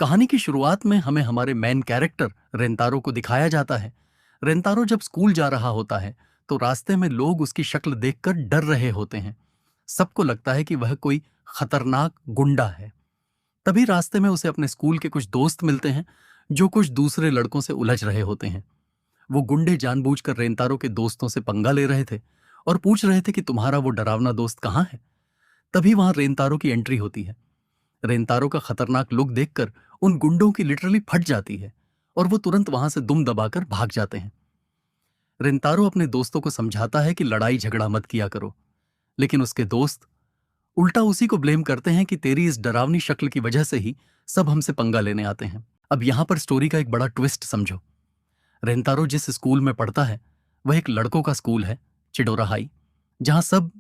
कहानी की शुरुआत में हमें हमारे मेन कैरेक्टर रेंतारो को दिखाया जाता है। रेंतारो जब स्कूल जा रहा होता है तो रास्ते में लोग उसकी शक्ल देखकर डर रहे होते हैं। सबको लगता है कि वह कोई खतरनाक गुंडा है। तभी रास्ते में उसे अपने स्कूल के कुछ दोस्त मिलते हैं जो कुछ दूसरे लड़कों से उलझ रहे होते हैं। वो गुंडे जानबूझकर रेंतारो के दोस्तों से पंगा ले रहे थे और पूछ रहे थे कि तुम्हारा वो डरावना दोस्त कहाँ है। तभी वहां रेंतारो की एंट्री होती है। रेंतारो का खतरनाक लुक देखकर उन गुंडों की लिटरली फट जाती है और वो तुरंत वहां से दुम दबाकर भाग जाते हैं। रेंतारो अपने दोस्तों को समझाता है कि लड़ाई झगड़ा मत किया करो, लेकिन उसके दोस्त उल्टा उसी को ब्लेम करते हैं कि तेरी इस डरावनी शक्ल की वजह से ही सब हमसे पंगा लेने आते हैं। अब यहां पर स्टोरी का एक बड़ा ट्विस्ट समझो। रेंतारो जिस स्कूल में पढ़ता है वह एक लड़कों का स्कूल है, चिडोरा हाई, जहां सब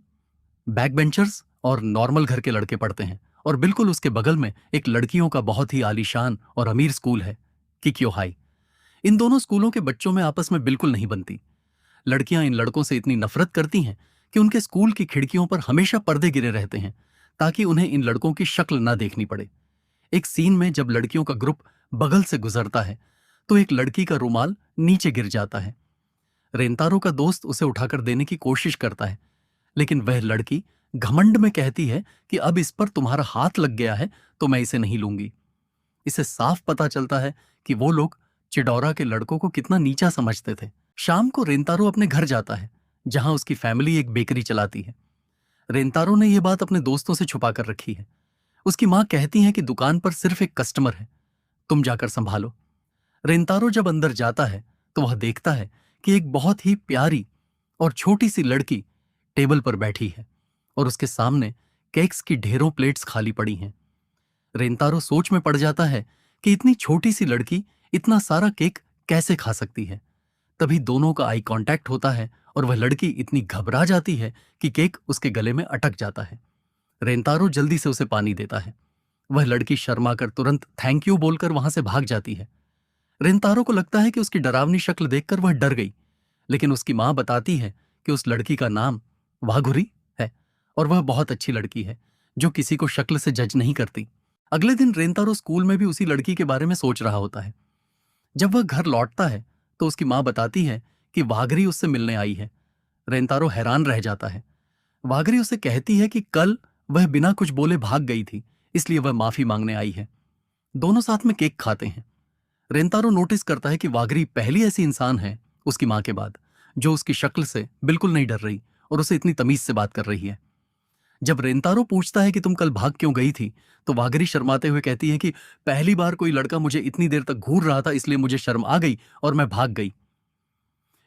बैक बेंचर्स और नॉर्मल घर के लड़के पढ़ते हैं। और बिल्कुल उसके बगल में एक लड़कियों का बहुत ही आलीशान और अमीर स्कूल है, किक्यो हाई। इन दोनों स्कूलों के बच्चों में आपस में बिल्कुल नहीं बनती। लड़कियां इन लड़कों से इतनी नफरत करती हैं कि उनके स्कूल की खिड़कियों पर हमेशा पर्दे गिरे रहते हैं ताकि उन्हें इन लड़कों की शक्ल ना देखनी पड़े। एक सीन में जब लड़कियों का ग्रुप बगल से गुजरता है तो एक लड़की का रुमाल नीचे गिर जाता है। रेंतारो का दोस्त उसे उठाकर देने की कोशिश करता है, लेकिन वह लड़की घमंड में कहती है कि अब इस पर तुम्हारा हाथ लग गया है तो मैं इसे नहीं लूंगी। इसे साफ पता चलता है कि वो लोग चिडौरा के लड़कों को कितना नीचा समझते थे। शाम को रेंतारो अपने घर जाता है जहां उसकी फैमिली एक बेकरी चलाती है। रेंतारो ने यह बात अपने दोस्तों से छुपा कर रखी है। उसकी मां कहती है कि दुकान पर सिर्फ एक कस्टमर है, तुम जाकर संभालो। रेंतारो जब अंदर जाता है तो वह देखता है कि एक बहुत ही प्यारी और छोटी सी लड़की टेबल पर बैठी है और उसके सामने केक्स की ढेरों प्लेट्स खाली पड़ी हैं। रेंतारो सोच में पड़ जाता है कि इतनी छोटी सी लड़की इतना सारा केक कैसे खा सकती है। तभी दोनों का आई कांटेक्ट होता है और वह लड़की इतनी घबरा जाती है कि केक उसके गले में अटक जाता है। रेंतारो जल्दी से उसे पानी देता है। वह लड़की शर्मा कर तुरंत थैंक यू बोलकर वहां से भाग जाती है। रेंतारो को लगता है कि उसकी डरावनी शक्ल देखकर वह डर गई, लेकिन उसकी मां बताती है कि उस लड़की का नाम वाघुरी है और वह बहुत अच्छी लड़की है जो किसी को शक्ल से जज नहीं करती। अगले दिन रेंतारो स्कूल में भी उसी लड़की के बारे में सोच रहा होता है। जब वह घर लौटता है तो उसकी मां बताती है कि वाघरी उससे मिलने आई है। रेंतारो हैरान रह जाता है। वाघरी उसे कहती है कि कल वह बिना कुछ बोले भाग गई थी, इसलिए वह माफी मांगने आई है। दोनों साथ में केक खाते हैं। रेंतारो नोटिस करता है कि वाघरी पहली ऐसी इंसान है उसकी मां के बाद जो उसकी शक्ल से बिल्कुल नहीं डर रही और उसे इतनी तमीज से बात कर रही है। जब रेंतारो पूछता है कि तुम कल भाग क्यों गई थी तो वाघरी शर्माते हुए कहती है कि पहली बार कोई लड़का मुझे इतनी देर तक घूर रहा था, इसलिए मुझे शर्म आ गई और मैं भाग गई।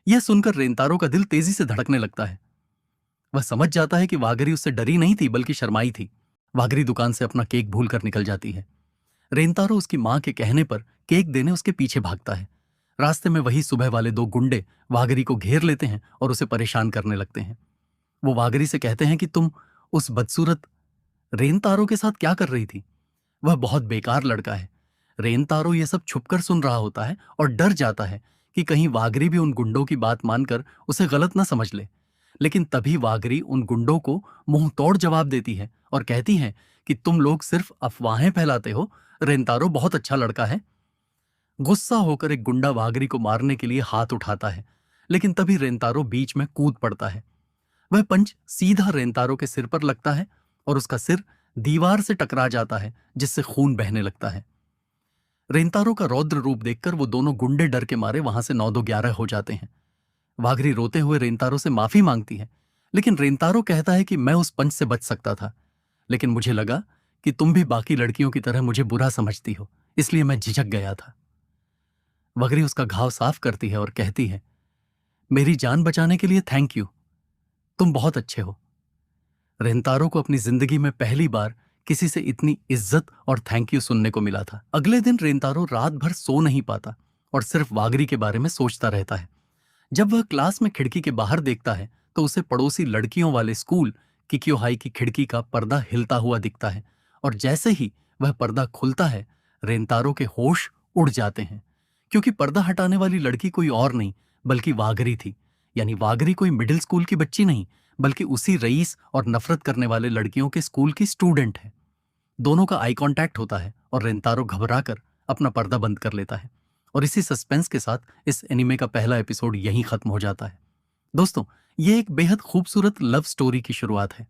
यह सुनकर रेंतारो का दिल तेजी से धड़कने लगता है। वह समझ जाता है कि वाघरी उससे डरी नहीं थी बल्कि शर्माई थी। वाघरी दुकान से अपना केक भूल कर निकल जाती है। रेंतारो उसकी मां के कहने पर केक देने उसके पीछे भागता है। रास्ते में वही सुबह वाले दो गुंडे वाघरी को घेर लेते हैं और उसे परेशान करने लगते हैं। वो वाघरी से कहते हैं कि तुम उस बदसूरत रेंतारो के साथ क्या कर रही थी? वह बहुत बेकार लड़का है। रेंतारो ये सब छुपकर सुन रहा होता है और डर जाता है कि कहीं वाघरी भी उन गुंडों की बात मानकर उसे गलत ना समझ ले। लेकिन तभी वाघरी उन गुंडों को मुंह तोड़ जवाब देती है और कहती है कि तुम लोग सिर्फ अफवाहें फैलाते हो, रेंतारो बहुत अच्छा लड़का है। गुस्सा होकर एक गुंडा वाघरी को मारने के लिए हाथ उठाता है, लेकिन तभी रेंतारो बीच में कूद पड़ता है। वह पंच सीधा रेंतारो के सिर पर लगता है और उसका सिर दीवार से टकरा जाता है जिससे खून बहने लगता है। रेंतारो का रौद्र रूप देखकर वो दोनों गुंडे डर के मारे वहां से 9-2-11 हो जाते हैं। वाघरी रोते हुए रेंतारो से माफी मांगती है, लेकिन रेंतारो कहता है कि मैं उस पंच से बच सकता था, लेकिन मुझे लगा कि तुम भी बाकी लड़कियों की तरह मुझे बुरा समझती हो, इसलिए मैं झिझक गया था। वाघरी उसका घाव साफ करती है और कहती है, मेरी जान बचाने के लिए थैंक यू, तुम बहुत अच्छे हो। रेंतारो को अपनी जिंदगी में पहली बार किसी से इतनी इज्जत और थैंक यू सुनने को मिला था। अगले दिन रेंतारो रात भर सो नहीं पाता और सिर्फ वाघरी के बारे में सोचता रहता है। जब वह क्लास में खिड़की के बाहर देखता है तो उसे पड़ोसी लड़कियों वाले स्कूल किक्यो हाई की खिड़की का पर्दा हिलता हुआ दिखता है और जैसे ही वह पर्दा खुलता है रेंतारो के होश उड़ जाते हैं, क्योंकि पर्दा हटाने वाली लड़की कोई और नहीं बल्कि वाघरी थी। यानी वाघरी कोई मिडिल स्कूल की बच्ची नहीं बल्कि उसी रईस और नफरत करने वाले लड़कियों के स्कूल की स्टूडेंट है। दोनों का आई कांटेक्ट होता है और रेंतारो घबराकर अपना पर्दा बंद कर लेता है। और इसी सस्पेंस के साथ इस एनीमे का पहला एपिसोड यहीं खत्म हो जाता है। दोस्तों, ये एक बेहद खूबसूरत लव स्टोरी की शुरुआत है।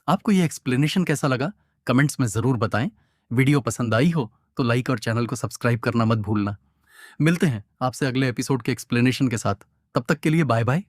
आपको ये एक्सप्लेनेशन कैसा लगा? कमेंट्स में जरूर बताएं। वीडियो पसंद आई हो तो लाइक और चैनल को सब्सक्राइब करना मत भूलना। मिलते हैं आपसे अगले एपिसोड के एक्सप्लेनेशन के साथ। तब तक के लिए बाय बाय।